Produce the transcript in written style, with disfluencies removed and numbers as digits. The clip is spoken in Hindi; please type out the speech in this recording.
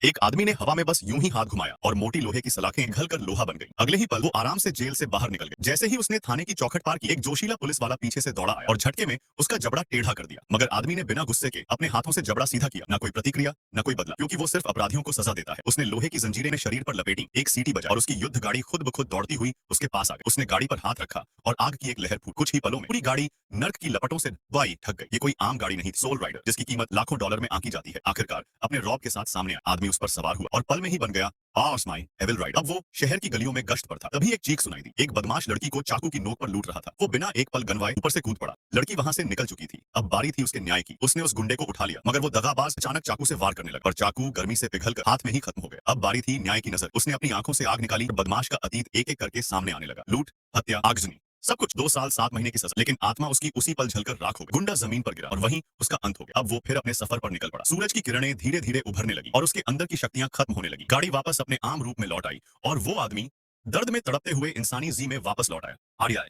एक आदमी ने हवा में बस यूं ही हाथ घुमाया और मोटी लोहे की सलाखें घलकर लोहा बन गई। अगले ही पल वो आराम से जेल से बाहर निकल गए। जैसे ही उसने थाने की चौखट पार की, एक जोशीला पुलिस वाला पीछे से दौड़ा आया और झटके में उसका जबड़ा टेढ़ा कर दिया। मगर आदमी ने बिना गुस्से के अपने हाथों से जबड़ा सीधा किया। ना कोई प्रतिक्रिया, न कोई बदला, क्योंकि वो सिर्फ अपराधियों को सजा देता है। उसने लोहे की जंजीरें शरीर पर लपेटी, एक सीटी बजा और उसकी युद्ध गाड़ी खुद ब खुद दौड़ती हुई उसके पास आ गई। उसने गाड़ी पर हाथ रखा और आग की एक लहर फूट। कुछ ही पलों में पूरी गाड़ी नर्क की लपटों से बाई ठग गई। ये कोई आम गाड़ी नहीं, सोल राइडर, जिसकी कीमत लाखों डॉलर में आंकी जाती है, आखिरकार अपने रॉब के साथ सामने आया। आदमी उस पर सवार हुआ और पल में ही बन गया माय एविल राइडर। अब वो शहर की गलियों में गश्त पर था। तभी एक चीख सुनाई दी। एक बदमाश लड़की को चाकू की नोक पर लूट रहा था। वो बिना एक पल गनवाए ऊपर से कूद पड़ा। लड़की वहां से निकल चुकी थी। अब बारी थी उसके न्याय की। उसने उस गुंडे को उठा लिया, मगर वो दगाबाज अचानक चाकू से वार करने लगा और चाकू गर्मी से पिघलकर हाथ में ही खत्म हो गया। अब बारी थी न्याय की नजर। उसने अपनी आंखों से आग निकाली और बदमाश का अतीत एक एक करके सामने आने लगा। लूट, हत्या, आगजनी, सब कुछ 2 साल 7 महीने की सजा। लेकिन आत्मा उसकी उसी पल जलकर राख हो गई। गुंडा जमीन पर गिरा और वहीं उसका अंत हो गया। अब वो फिर अपने सफर पर निकल पड़ा। सूरज की किरणें धीरे धीरे उभरने लगी और उसके अंदर की शक्तियां खत्म होने लगी। गाड़ी वापस अपने आम रूप में लौट आई और वो आदमी दर्द में तड़पते हुए इंसानी जी में वापस लौट आया। आर्या